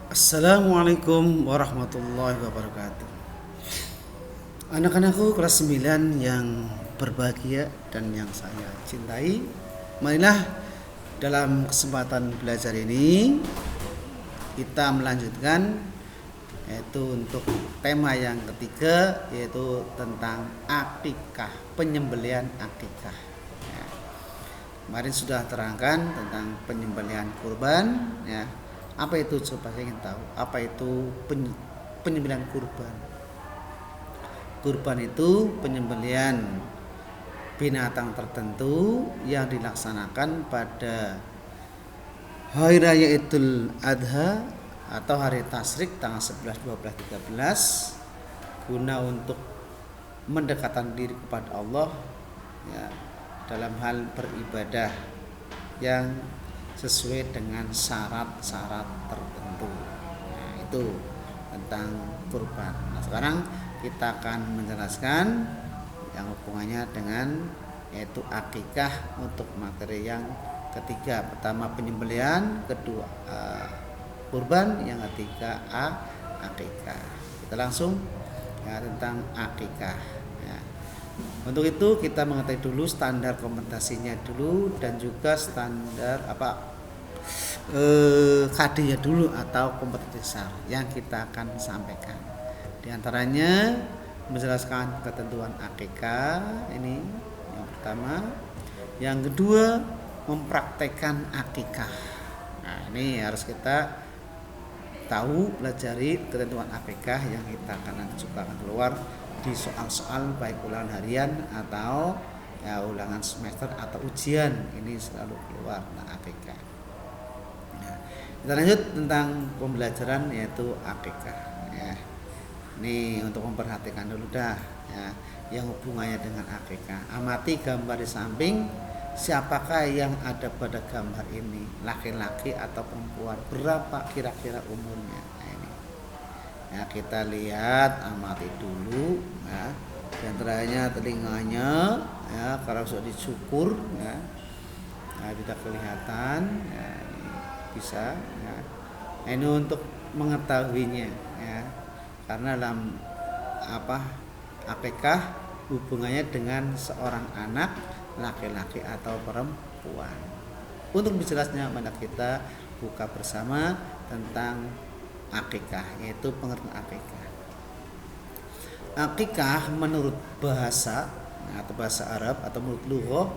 Assalamualaikum warahmatullahi wabarakatuh. Anak-anakku kelas 9 yang berbahagia dan yang saya cintai, marilah dalam kesempatan belajar ini kita melanjutkan yaitu untuk tema yang ketiga, yaitu tentang akikah, penyembelihan akikah. Ya. Kemarin sudah terangkan tentang penyembelihan kurban, ya. Apa itu, coba saya ingin tahu apa itu penyembelihan kurban. Kurban itu penyembelihan binatang tertentu yang dilaksanakan pada hari raya Idul Adha atau hari tasyrik tanggal 11, 12, 13 guna untuk mendekatkan diri kepada Allah, ya, dalam hal beribadah yang sesuai dengan syarat-syarat tertentu. Nah, itu tentang kurban. Nah, sekarang kita akan menjelaskan yang hubungannya dengan yaitu akikah untuk materi yang ketiga. Pertama penyembelihan, kedua kurban, yang ketiga akikah. Kita langsung ya tentang akikah. Ya. Untuk itu kita mengetahui dulu standar kompensasinya dulu dan juga standar KD-nya dulu atau kompetensi dasar yang kita akan sampaikan. Di antaranya menjelaskan ketentuan akikah ini yang pertama, yang kedua mempraktekkan akikah. Nah, ini harus kita tahu, pelajari ketentuan akikah yang kita akan juga akan keluar di soal-soal baik ulangan harian atau ya ulangan semester atau ujian, ini selalu keluar tentang akikah. Nah, kita lanjut tentang pembelajaran yaitu akikah. Ya. Ini untuk memperhatikan dulu dah ya, yang hubungannya dengan akikah. Amati gambar di samping. Siapakah yang ada pada gambar ini? Laki-laki atau perempuan? Berapa kira-kira umurnya? Nah, ini. Ya, kita lihat, amati dulu ya. Di antaranya telinganya ya, kalau sudah dicukur ya, nah, tidak kelihatan ya, ini bisa ya. Nah, ini untuk mengetahuinya ya. Karena dalam akikah hubungannya dengan seorang anak laki-laki atau perempuan. Untuk menjelasnya, mari kita buka bersama tentang akikah, yaitu pengertian akikah. Akikah menurut bahasa atau bahasa Arab atau menurut lughah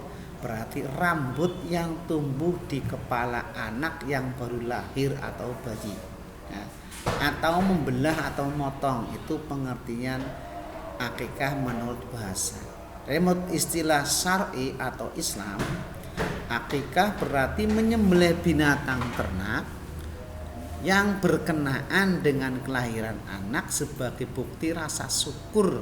berarti rambut yang tumbuh di kepala anak yang baru lahir atau bayi ya, atau membelah atau memotong. Itu pengertian akikah menurut bahasa. Dari menurut istilah syar'i atau Islam, akikah berarti menyembelih binatang ternak yang berkenaan dengan kelahiran anak sebagai bukti rasa syukur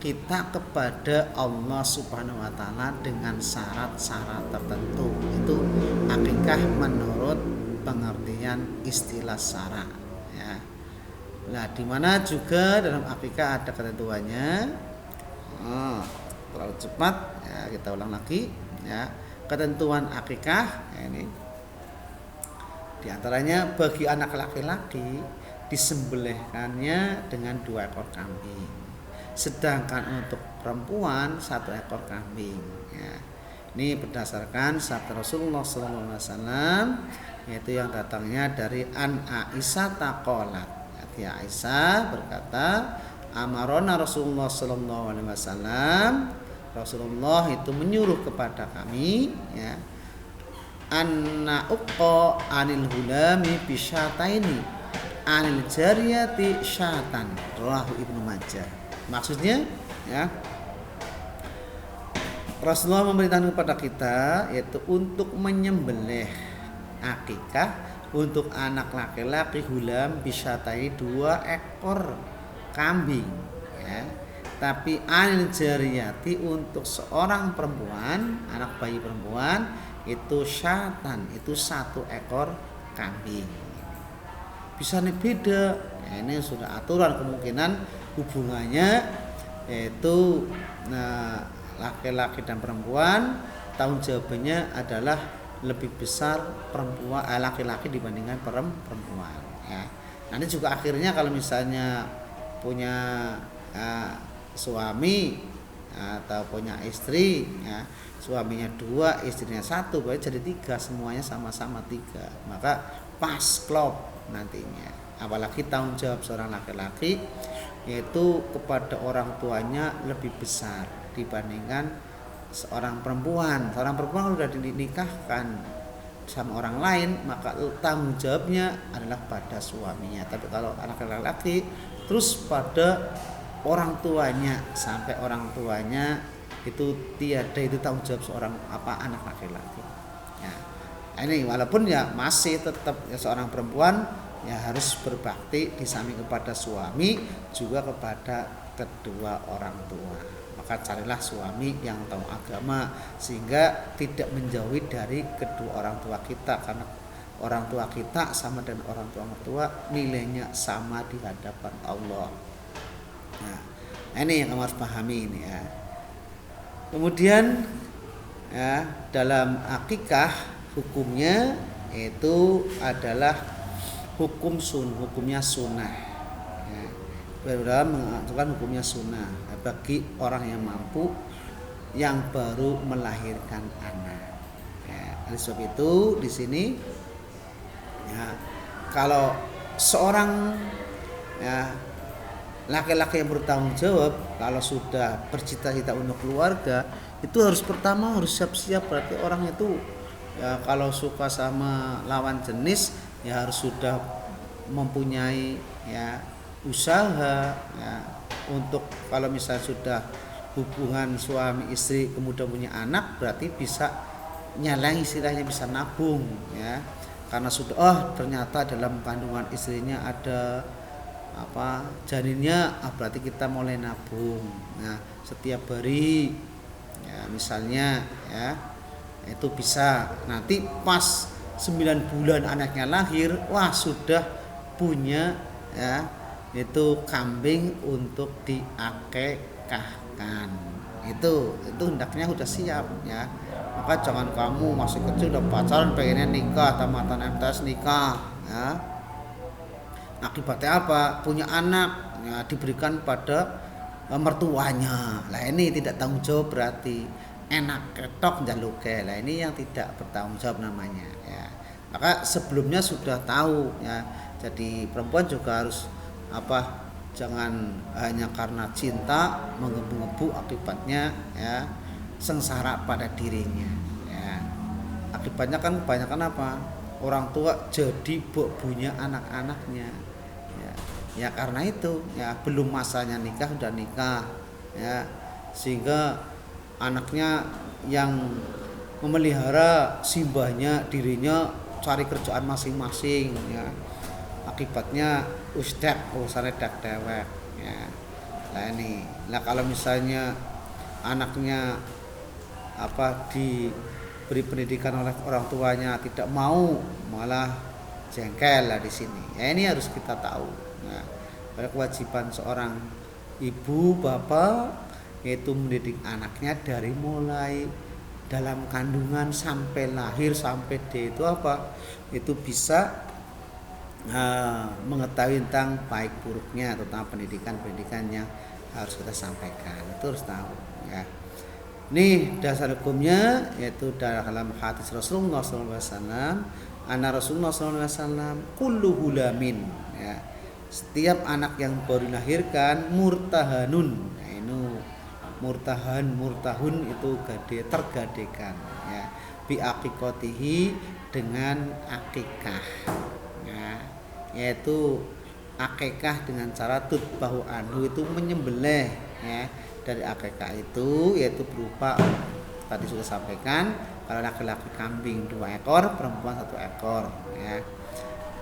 kita kepada Allah Subhanahu wa taala dengan syarat-syarat tertentu. Itu akikah menurut pengertian istilah syara ya. Nah, di mana juga dalam akikah ada ketentuannya. Terlalu cepat ya, kita ulang lagi ya. Ketentuan akikah ya, ini di antaranya bagi anak laki-laki disembelihkannya dengan 2 ekor kambing, sedangkan untuk perempuan 1 ekor kambing ya. Ini berdasarkan sabda Rasulullah SAW, yaitu yang datangnya dari An Aisyah taqolat. Ya, Aisyah berkata, amarona Rasulullah SAW, Rasulullah itu menyuruh kepada kami ya, anna uqqa anil hulami bisyataini anil jariyati syatan, rawahu Ibnu Majah. Maksudnya ya, Rasulullah memerintahkan kepada kita yaitu untuk menyembelih akikah untuk anak laki-laki hulam bisyatai 2 ekor kambing ya. Tapi anil jariyati untuk seorang perempuan, anak bayi perempuan itu syatan, itu 1 ekor kambing. Bisa nih beda ya, ini sudah aturan kemungkinan hubungannya yaitu laki-laki dan perempuan, tahun jawabannya adalah lebih besar perempuan laki-laki dibandingkan perempuan ya. Nanti juga akhirnya kalau misalnya punya suami atau punya istri ya, suaminya 2 istrinya 1 berarti jadi 3, semuanya sama-sama 3, maka pas klop nantinya. Apalagi tanggung jawab seorang laki-laki yaitu kepada orang tuanya lebih besar dibandingkan seorang perempuan. Seorang perempuan kalau sudah dinikahkan sama orang lain maka tanggung jawabnya adalah pada suaminya. Tapi kalau anak laki-laki terus pada orang tuanya, sampai orang tuanya itu tiada itu tanggung jawab seorang anak laki-laki ya. Ini walaupun ya masih tetap ya, seorang perempuan ya harus berbakti di samping kepada suami juga kepada kedua orang tua. Maka carilah suami yang tahu agama sehingga tidak menjauhi dari kedua orang tua kita, karena orang tua kita sama dengan orang tua mertua nilainya sama di hadapan Allah. Nah, ini yang kamu harus pahami ini ya. Kemudian ya, dalam akikah hukumnya itu adalah hukumnya sunnah. Ya, dalam mengatakan hukumnya sunnah bagi orang yang mampu yang baru melahirkan anak. Ya, oleh sebab itu di sini ya, kalau seorang ya laki-laki yang bertanggung jawab kalau sudah bercita-cita untuk keluarga itu harus pertama harus siap-siap. Berarti orang itu ya, kalau suka sama lawan jenis ya harus sudah mempunyai ya usaha ya, untuk kalau misalnya sudah hubungan suami istri kemudian punya anak berarti bisa nyalang, istilahnya bisa nabung ya, karena sudah ternyata dalam kandungan istrinya ada janinnya, berarti kita mulai nabung. Nah, setiap hari ya misalnya ya itu bisa nanti pas 9 bulan anaknya lahir, wah sudah punya ya itu kambing untuk diakekahkan. Itu hendaknya sudah siap ya. Maka jangan kamu masih kecil udah pacaran pengennya nikah, tamatan MTS nikah ya. Akibatnya apa? Punya anak ya, diberikan pada mertuanya. Lah ini tidak tanggung jawab, berarti enak ketok jaluke. Lah ini yang tidak bertanggung jawab namanya ya. Maka sebelumnya sudah tahu ya. Jadi perempuan juga harus jangan hanya karena cinta menggebu-gebu, akibatnya ya sengsara pada dirinya ya. Akibatnya kan kebanyakan orang tua jadi punya anak-anaknya ya karena itu ya belum masanya nikah udah nikah ya, sehingga anaknya yang memelihara simbahnya dirinya cari kerjaan masing-masing ya. Akibatnya urusannya dewek ya. Nah kalau misalnya anaknya diberi pendidikan oleh orang tuanya tidak mau, malah jengkel lah di sini ya. Ini harus kita tahu. Nah, pada kewajiban seorang ibu bapak yaitu mendidik anaknya dari mulai dalam kandungan sampai lahir, sampai dia itu bisa mengetahui tentang baik buruknya, terutama pendidikan yang harus kita sampaikan. Itu harus tahu ya. Ini dasar hukumnya yaitu dalam hadis Rasulullah SAW. Anna Rasulullah SAW kullu hulamin ya. Setiap anak yang baru dilahirkan murtahanun. Nah, ini murtahun itu tergadekan ya. Bi aqiqatihi, dengan akikah ya. Yaitu akikah dengan cara tutbahu anhu, itu menyembelih ya. Dari akikah itu yaitu berupa tadi sudah sampaikan, kalau laki-laki kambing 2 ekor, perempuan 1 ekor ya.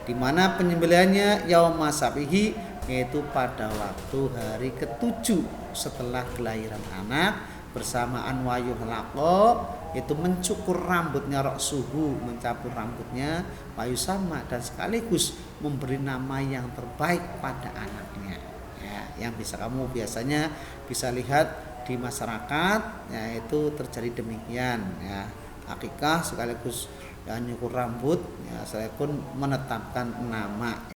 Di mana penyembelihannya yauma sabihi, yaitu pada waktu hari ke-7 setelah kelahiran anak, bersamaan wayuh laqo, itu mencukur rambutnya, suhu mencampur rambutnya, wayu sama, dan sekaligus memberi nama yang terbaik pada anaknya ya. Yang kamu biasanya bisa lihat di masyarakat ya, itu terjadi demikian ya. Akikah sekaligus yang nyukur rambut, ya saya pun menetapkan nama.